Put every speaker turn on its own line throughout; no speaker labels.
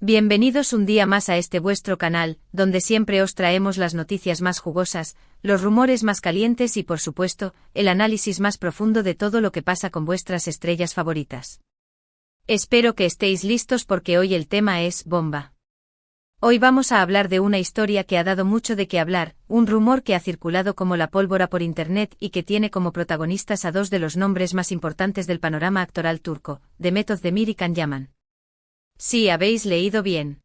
Bienvenidos un día más a este vuestro canal, donde siempre os traemos las noticias más jugosas, los rumores más calientes y por supuesto, el análisis más profundo de todo lo que pasa con vuestras estrellas favoritas. Espero que estéis listos porque hoy el tema es bomba. Hoy vamos a hablar de una historia que ha dado mucho de qué hablar, un rumor que ha circulado como la pólvora por internet y que tiene como protagonistas a dos de los nombres más importantes del panorama actoral turco, Demet Özdemir y Can Yaman. Sí, habéis leído bien.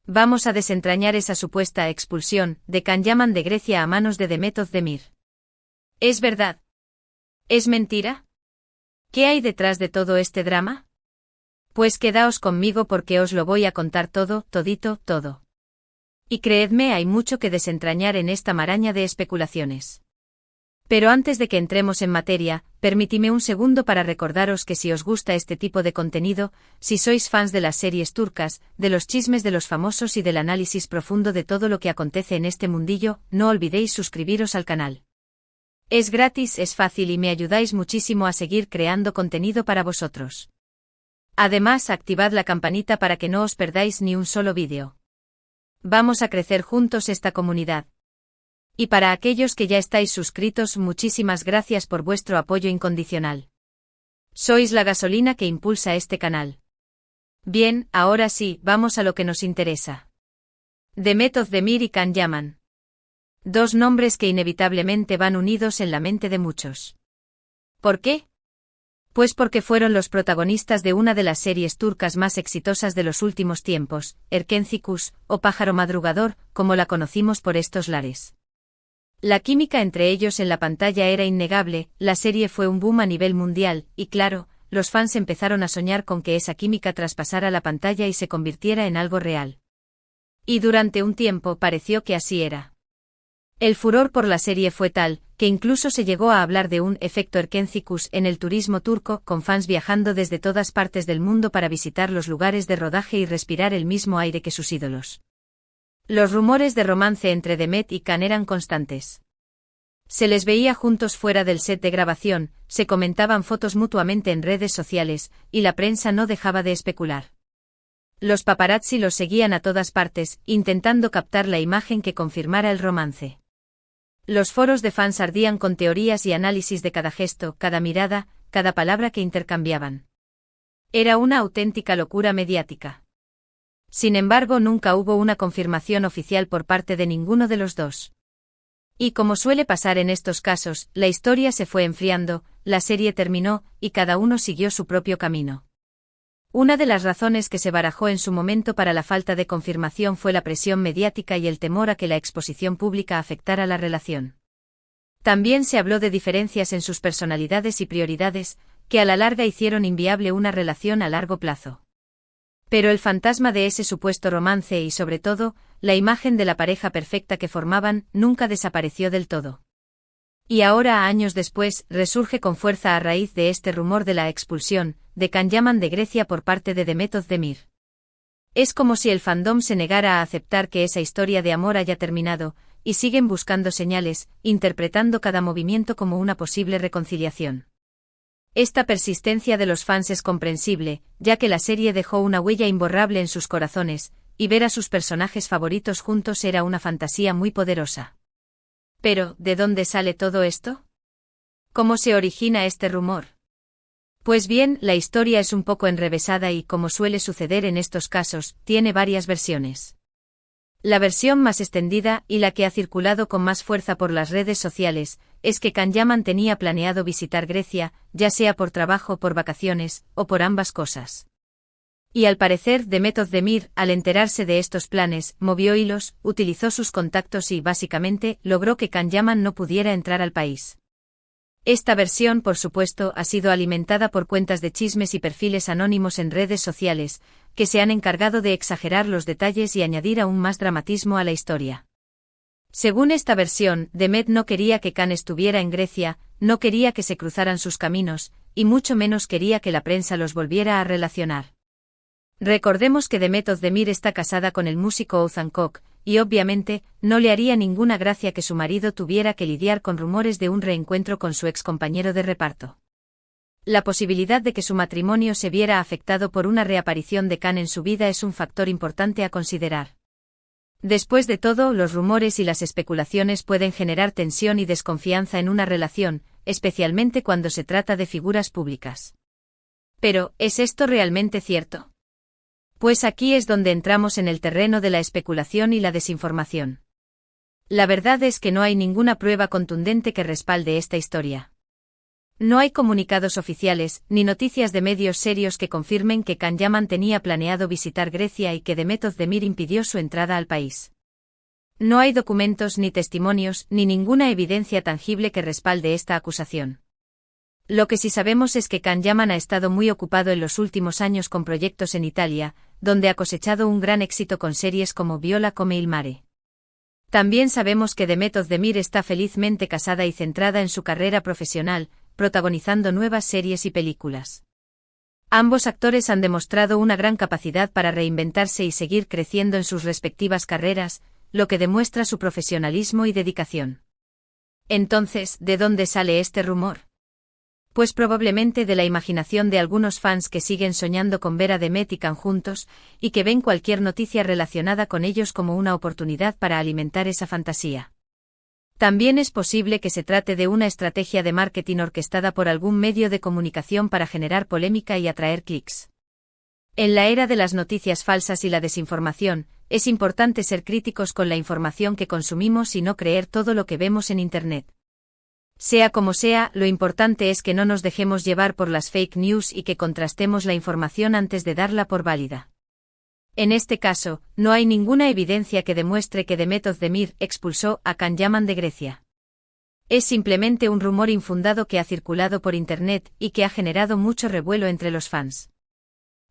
Vamos a desentrañar esa supuesta expulsión de Can Yaman de Grecia a manos de Demet Özdemir. ¿Es verdad? ¿Es mentira? ¿Qué hay detrás de todo este drama? Pues quedaos conmigo porque os lo voy a contar todo, todito, todo. Y creedme, hay mucho que desentrañar en esta maraña de especulaciones. Pero antes de que entremos en materia, permitidme un segundo para recordaros que si os gusta este tipo de contenido, si sois fans de las series turcas, de los chismes de los famosos y del análisis profundo de todo lo que acontece en este mundillo, no olvidéis suscribiros al canal. Es gratis, es fácil y me ayudáis muchísimo a seguir creando contenido para vosotros. Además, activad la campanita para que no os perdáis ni un solo vídeo. Vamos a crecer juntos esta comunidad. Y para aquellos que ya estáis suscritos, muchísimas gracias por vuestro apoyo incondicional. Sois la gasolina que impulsa este canal. Bien, ahora sí, vamos a lo que nos interesa. Demet Özdemir y Can Yaman. Dos nombres que inevitablemente van unidos en la mente de muchos. ¿Por qué? Pues porque fueron los protagonistas de una de las series turcas más exitosas de los últimos tiempos, Erkenci Kuş, o Pájaro Madrugador, como la conocimos por estos lares. La química entre ellos en la pantalla era innegable, la serie fue un boom a nivel mundial, y claro, los fans empezaron a soñar con que esa química traspasara la pantalla y se convirtiera en algo real. Y durante un tiempo pareció que así era. El furor por la serie fue tal, que incluso se llegó a hablar de un efecto Erkenci Kuş en el turismo turco, con fans viajando desde todas partes del mundo para visitar los lugares de rodaje y respirar el mismo aire que sus ídolos. Los rumores de romance entre Demet y Can eran constantes. Se les veía juntos fuera del set de grabación, se comentaban fotos mutuamente en redes sociales, y la prensa no dejaba de especular. Los paparazzi los seguían a todas partes, intentando captar la imagen que confirmara el romance. Los foros de fans ardían con teorías y análisis de cada gesto, cada mirada, cada palabra que intercambiaban. Era una auténtica locura mediática. Sin embargo, nunca hubo una confirmación oficial por parte de ninguno de los dos. Y como suele pasar en estos casos, la historia se fue enfriando, la serie terminó, y cada uno siguió su propio camino. Una de las razones que se barajó en su momento para la falta de confirmación fue la presión mediática y el temor a que la exposición pública afectara la relación. También se habló de diferencias en sus personalidades y prioridades, que a la larga hicieron inviable una relación a largo plazo. Pero el fantasma de ese supuesto romance y sobre todo, la imagen de la pareja perfecta que formaban, nunca desapareció del todo. Y ahora, años después, resurge con fuerza a raíz de este rumor de la expulsión de Can Yaman de Grecia por parte de Demet Özdemir. Es como si el fandom se negara a aceptar que esa historia de amor haya terminado, y siguen buscando señales, interpretando cada movimiento como una posible reconciliación. Esta persistencia de los fans es comprensible, ya que la serie dejó una huella imborrable en sus corazones, y ver a sus personajes favoritos juntos era una fantasía muy poderosa. Pero, ¿de dónde sale todo esto? ¿Cómo se origina este rumor? Pues bien, la historia es un poco enrevesada y, como suele suceder en estos casos, tiene varias versiones. La versión más extendida, y la que ha circulado con más fuerza por las redes sociales, es que Can Yaman tenía planeado visitar Grecia, ya sea por trabajo, por vacaciones, o por ambas cosas. Y al parecer, Demet Özdemir, al enterarse de estos planes, movió hilos, utilizó sus contactos y, básicamente, logró que Can Yaman no pudiera entrar al país. Esta versión, por supuesto, ha sido alimentada por cuentas de chismes y perfiles anónimos en redes sociales, que se han encargado de exagerar los detalles y añadir aún más dramatismo a la historia. Según esta versión, Demet no quería que Can estuviera en Grecia, no quería que se cruzaran sus caminos, y mucho menos quería que la prensa los volviera a relacionar. Recordemos que Demet Özdemir está casada con el músico Oğuzhan Koç, y obviamente, no le haría ninguna gracia que su marido tuviera que lidiar con rumores de un reencuentro con su ex compañero de reparto. La posibilidad de que su matrimonio se viera afectado por una reaparición de Khan en su vida es un factor importante a considerar. Después de todo, los rumores y las especulaciones pueden generar tensión y desconfianza en una relación, especialmente cuando se trata de figuras públicas. Pero, ¿es esto realmente cierto? Pues aquí es donde entramos en el terreno de la especulación y la desinformación. La verdad es que no hay ninguna prueba contundente que respalde esta historia. No hay comunicados oficiales, ni noticias de medios serios que confirmen que Can Yaman tenía planeado visitar Grecia y que Demet Özdemir impidió su entrada al país. No hay documentos ni testimonios, ni ninguna evidencia tangible que respalde esta acusación. Lo que sí sabemos es que Can Yaman ha estado muy ocupado en los últimos años con proyectos en Italia, donde ha cosechado un gran éxito con series como Viola come il mare. También sabemos que Demet Özdemir está felizmente casada y centrada en su carrera profesional, protagonizando nuevas series y películas. Ambos actores han demostrado una gran capacidad para reinventarse y seguir creciendo en sus respectivas carreras, lo que demuestra su profesionalismo y dedicación. Entonces, ¿de dónde sale este rumor? Pues probablemente de la imaginación de algunos fans que siguen soñando con ver a Demet y Can juntos, y que ven cualquier noticia relacionada con ellos como una oportunidad para alimentar esa fantasía. También es posible que se trate de una estrategia de marketing orquestada por algún medio de comunicación para generar polémica y atraer clics. En la era de las noticias falsas y la desinformación, es importante ser críticos con la información que consumimos y no creer todo lo que vemos en Internet. Sea como sea, lo importante es que no nos dejemos llevar por las fake news y que contrastemos la información antes de darla por válida. En este caso, no hay ninguna evidencia que demuestre que Demet Özdemir expulsó a Can Yaman de Grecia. Es simplemente un rumor infundado que ha circulado por Internet y que ha generado mucho revuelo entre los fans.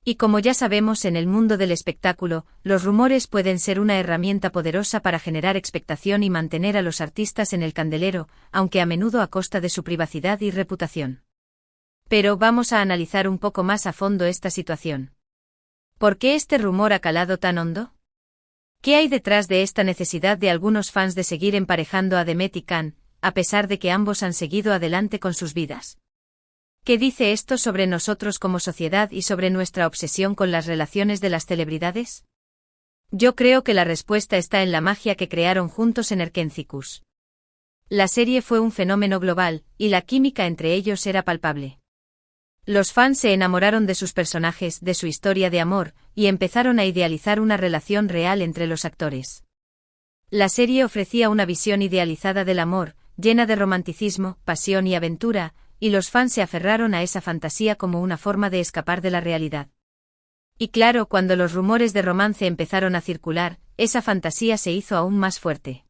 Y como ya sabemos en el mundo del espectáculo, los rumores pueden ser una herramienta poderosa para generar expectación y mantener a los artistas en el candelero, aunque a menudo a costa de su privacidad y reputación. Pero vamos a analizar un poco más a fondo esta situación. ¿Por qué este rumor ha calado tan hondo? ¿Qué hay detrás de esta necesidad de algunos fans de seguir emparejando a Demet y Can, a pesar de que ambos han seguido adelante con sus vidas? ¿Qué dice esto sobre nosotros como sociedad y sobre nuestra obsesión con las relaciones de las celebridades? Yo creo que la respuesta está en la magia que crearon juntos en Erkentzikos. La serie fue un fenómeno global, y la química entre ellos era palpable. Los fans se enamoraron de sus personajes, de su historia de amor, y empezaron a idealizar una relación real entre los actores. La serie ofrecía una visión idealizada del amor, llena de romanticismo, pasión y aventura, y los fans se aferraron a esa fantasía como una forma de escapar de la realidad. Y claro, cuando los rumores de romance empezaron a circular, esa fantasía se hizo aún más fuerte.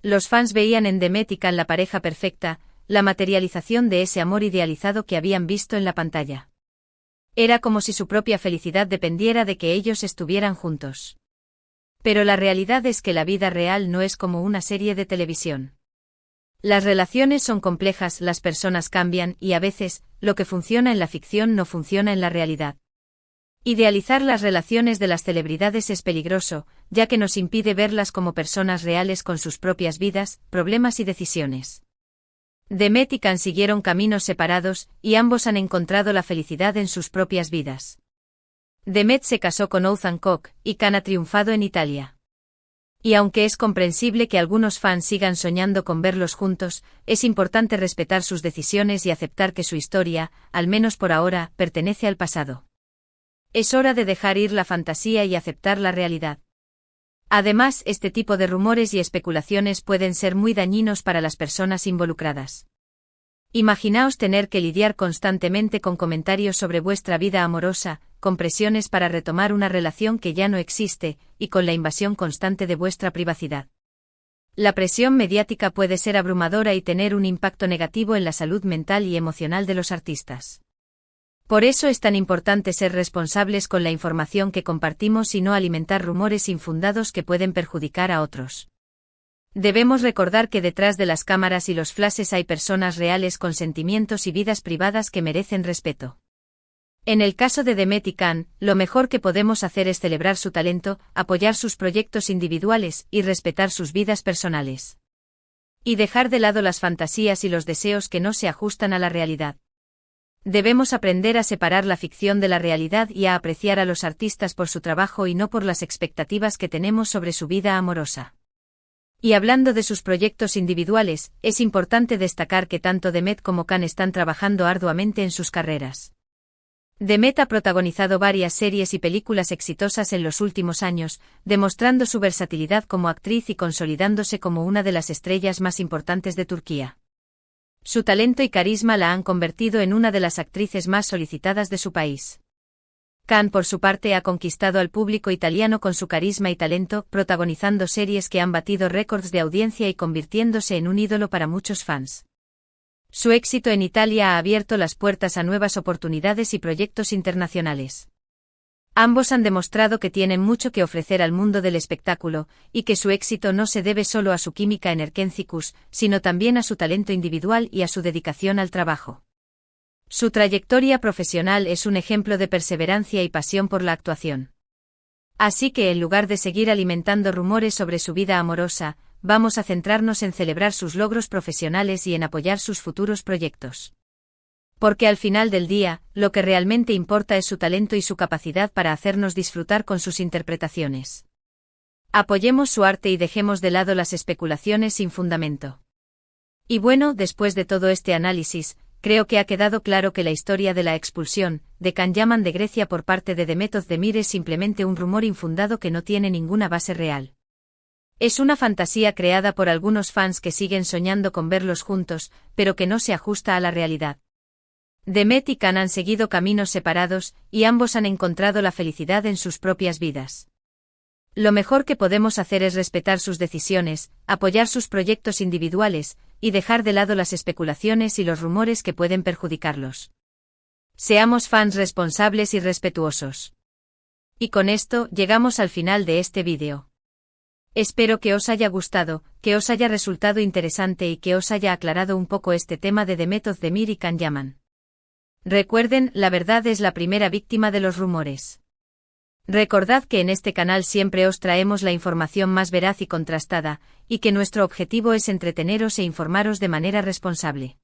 Los fans veían en Demet y Can la pareja perfecta, la materialización de ese amor idealizado que habían visto en la pantalla. Era como si su propia felicidad dependiera de que ellos estuvieran juntos. Pero la realidad es que la vida real no es como una serie de televisión. Las relaciones son complejas, las personas cambian y a veces, lo que funciona en la ficción no funciona en la realidad. Idealizar las relaciones de las celebridades es peligroso, ya que nos impide verlas como personas reales con sus propias vidas, problemas y decisiones. Demet y Can siguieron caminos separados, y ambos han encontrado la felicidad en sus propias vidas. Demet se casó con Ozan Koç, y Can ha triunfado en Italia. Y aunque es comprensible que algunos fans sigan soñando con verlos juntos, es importante respetar sus decisiones y aceptar que su historia, al menos por ahora, pertenece al pasado. Es hora de dejar ir la fantasía y aceptar la realidad. Además, este tipo de rumores y especulaciones pueden ser muy dañinos para las personas involucradas. Imaginaos tener que lidiar constantemente con comentarios sobre vuestra vida amorosa, con presiones para retomar una relación que ya no existe, y con la invasión constante de vuestra privacidad. La presión mediática puede ser abrumadora y tener un impacto negativo en la salud mental y emocional de los artistas. Por eso es tan importante ser responsables con la información que compartimos y no alimentar rumores infundados que pueden perjudicar a otros. Debemos recordar que detrás de las cámaras y los flashes hay personas reales con sentimientos y vidas privadas que merecen respeto. En el caso de Demet y Can, lo mejor que podemos hacer es celebrar su talento, apoyar sus proyectos individuales y respetar sus vidas personales. Y dejar de lado las fantasías y los deseos que no se ajustan a la realidad. Debemos aprender a separar la ficción de la realidad y a apreciar a los artistas por su trabajo y no por las expectativas que tenemos sobre su vida amorosa. Y hablando de sus proyectos individuales, es importante destacar que tanto Demet como Can están trabajando arduamente en sus carreras. Demet ha protagonizado varias series y películas exitosas en los últimos años, demostrando su versatilidad como actriz y consolidándose como una de las estrellas más importantes de Turquía. Su talento y carisma la han convertido en una de las actrices más solicitadas de su país. Can, por su parte, ha conquistado al público italiano con su carisma y talento, protagonizando series que han batido récords de audiencia y convirtiéndose en un ídolo para muchos fans. Su éxito en Italia ha abierto las puertas a nuevas oportunidades y proyectos internacionales. Ambos han demostrado que tienen mucho que ofrecer al mundo del espectáculo, y que su éxito no se debe solo a su química en Erkencicus, sino también a su talento individual y a su dedicación al trabajo. Su trayectoria profesional es un ejemplo de perseverancia y pasión por la actuación. Así que en lugar de seguir alimentando rumores sobre su vida amorosa, vamos a centrarnos en celebrar sus logros profesionales y en apoyar sus futuros proyectos. Porque al final del día, lo que realmente importa es su talento y su capacidad para hacernos disfrutar con sus interpretaciones. Apoyemos su arte y dejemos de lado las especulaciones sin fundamento. Y bueno, después de todo este análisis, creo que ha quedado claro que la historia de la expulsión de Can Yaman de Grecia por parte de Demet Özdemir es simplemente un rumor infundado que no tiene ninguna base real. Es una fantasía creada por algunos fans que siguen soñando con verlos juntos, pero que no se ajusta a la realidad. Demet y Can han seguido caminos separados, y ambos han encontrado la felicidad en sus propias vidas. Lo mejor que podemos hacer es respetar sus decisiones, apoyar sus proyectos individuales, y dejar de lado las especulaciones y los rumores que pueden perjudicarlos. Seamos fans responsables y respetuosos. Y con esto llegamos al final de este vídeo. Espero que os haya gustado, que os haya resultado interesante y que os haya aclarado un poco este tema de Demet Özdemir y Can Yaman. Recuerden, la verdad es la primera víctima de los rumores. Recordad que en este canal siempre os traemos la información más veraz y contrastada, y que nuestro objetivo es entreteneros e informaros de manera responsable.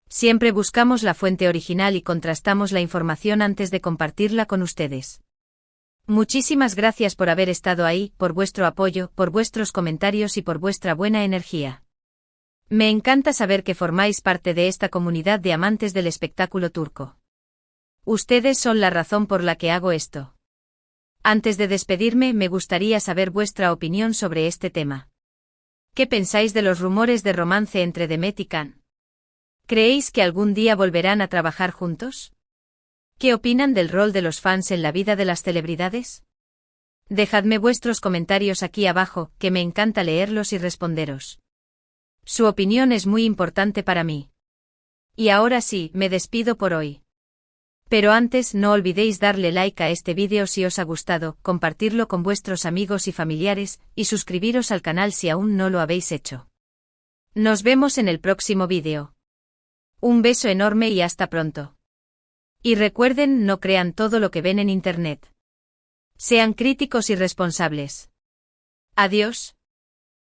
Siempre buscamos la fuente original y contrastamos la información antes de compartirla con ustedes. Muchísimas gracias por haber estado ahí, por vuestro apoyo, por vuestros comentarios y por vuestra buena energía. Me encanta saber que formáis parte de esta comunidad de amantes del espectáculo turco. Ustedes son la razón por la que hago esto. Antes de despedirme, me gustaría saber vuestra opinión sobre este tema. ¿Qué pensáis de los rumores de romance entre Demet y Can? ¿Creéis que algún día volverán a trabajar juntos? ¿Qué opinan del rol de los fans en la vida de las celebridades? Dejadme vuestros comentarios aquí abajo, que me encanta leerlos y responderos. Su opinión es muy importante para mí. Y ahora sí, me despido por hoy. Pero antes, no olvidéis darle like a este vídeo si os ha gustado, compartirlo con vuestros amigos y familiares, y suscribiros al canal si aún no lo habéis hecho. Nos vemos en el próximo vídeo. Un beso enorme y hasta pronto. Y recuerden, no crean todo lo que ven en internet. Sean críticos y responsables. Adiós.